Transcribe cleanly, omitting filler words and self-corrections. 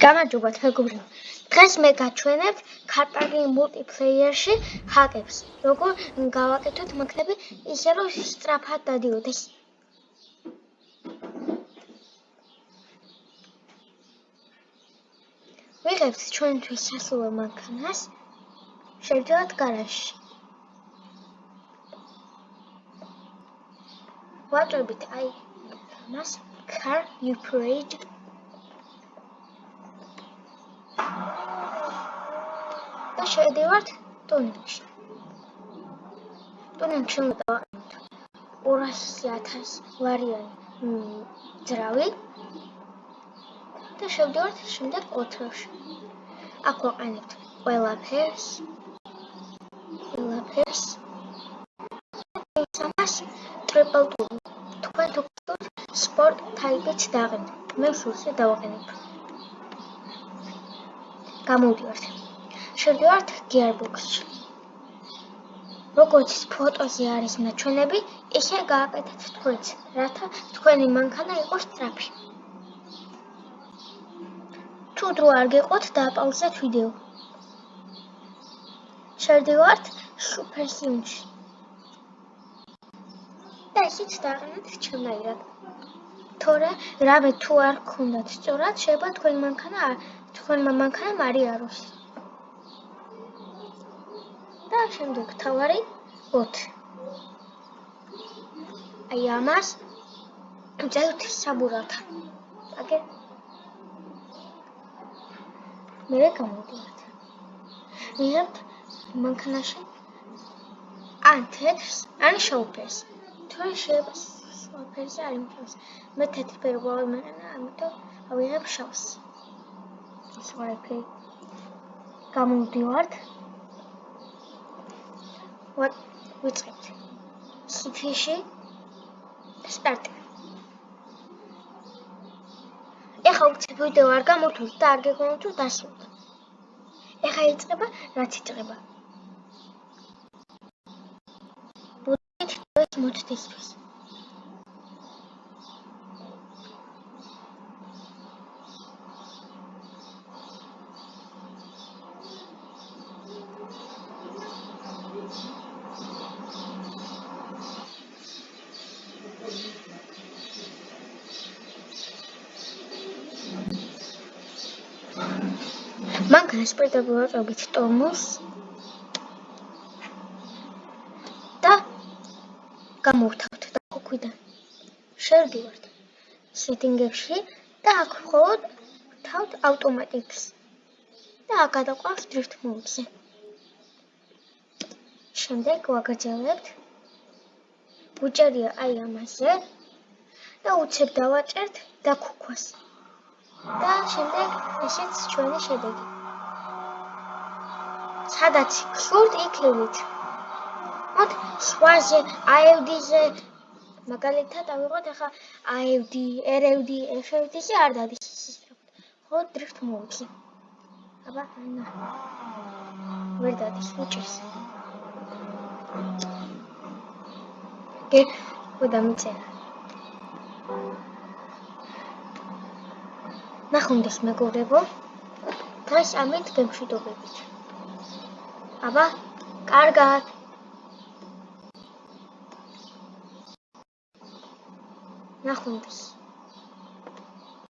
გამარჯობა მეგობრებო, დღეს მე გაჩვენებთ ქართული მულტიპლეიერში ჰაკებს, როგორ გავაკეთოთ მანქანები ისე რომ სწრაფად დადიოდეს. ვიღებთ ჩვენთვის სასურველ მანქანას, შევდივართ გარაჟში. ვაჭრებით მას car upgrade და შევდივართ ტუნინგში. ტუნინგში უნდა დავაყენოთ 200,000 ვარიანი ძრავი და შევდივართ შემდეგ ოთროში. აქ ვაყენებთ ყველაფერს. ამას ტრიპლ ტური. თქვენ თუ გქონდათ სპორტ ტაიპიც დააყენეთ. მე სულზე დავაყენებ. გამოვდივართ. შევდივართ gearbox-ში. როგორც ფოტოზე არის ნაჩვენები, ისე გააკეთეთ თქვენც, რათა თქვენი მანქანა იყოს სწრაფი. თუ დრო არ გეყოთ, დააპაუზეთ ვიდეო. შევდივართ სუპერსიუნში. და ისიც დააყენეთ ჩემნაირად. თორე რამე თუ არ გქონდათ სწორად, შეიძლება თქვენმა მანქანამ არიაროს. და შემდეგ თავარი ბოთ. აი ამას ვწერთ საბურავთან. აკე მე გამოვდივართ. ვიღებთ მანქანაში ან თეთრს, ან შავფერს. თქვენ შეიძლება შავფერზე არ იმჩნევს. მე თეთრი ფერი გვავიმეყენა, ამიტომ ავიღებ შავს. სხვა ფერი. გამოვდივართ. ვიწყებთ. სიფიში სტარტი. ეხლა უცებ ვიდეო არ გამოთვლით და არ გეგონოთ თუ დასრულდა. ეხლა იწყება, რაც იწყება. ბუდით მოწდისთვის. მანქანას პირდაპირ ვაწყობთ ტორმოზს და გამოვთავთ და ქვიდან შევდივართ სეტინგებში და აქ მხოლოდ თავთ ავტომატიკს და აქ გადაყვანთ drift mode-ზე. შემდეგ ვაგრძელებთ. ვუჭერია აი ამაზე და უცებ დავაჭერთ დაქუქვას. და შემდეგ ესეც ჩვენი შედეგი. სადაც გსურთ იქ ივით. მოთ სხვაზე AFD-ზე მაგალითად ავიღოთ ახლა AFD, RFD, FFD-ზე არ დადის ისრაფად. ხოლო drift mode-ზე. აბა, ვერ დადის, უჭერს. დამიწერა. ნახვამდის მეგობრებო, დღეს ამით გემშვიდობებით. აბა, კარგად. ნახვამდის.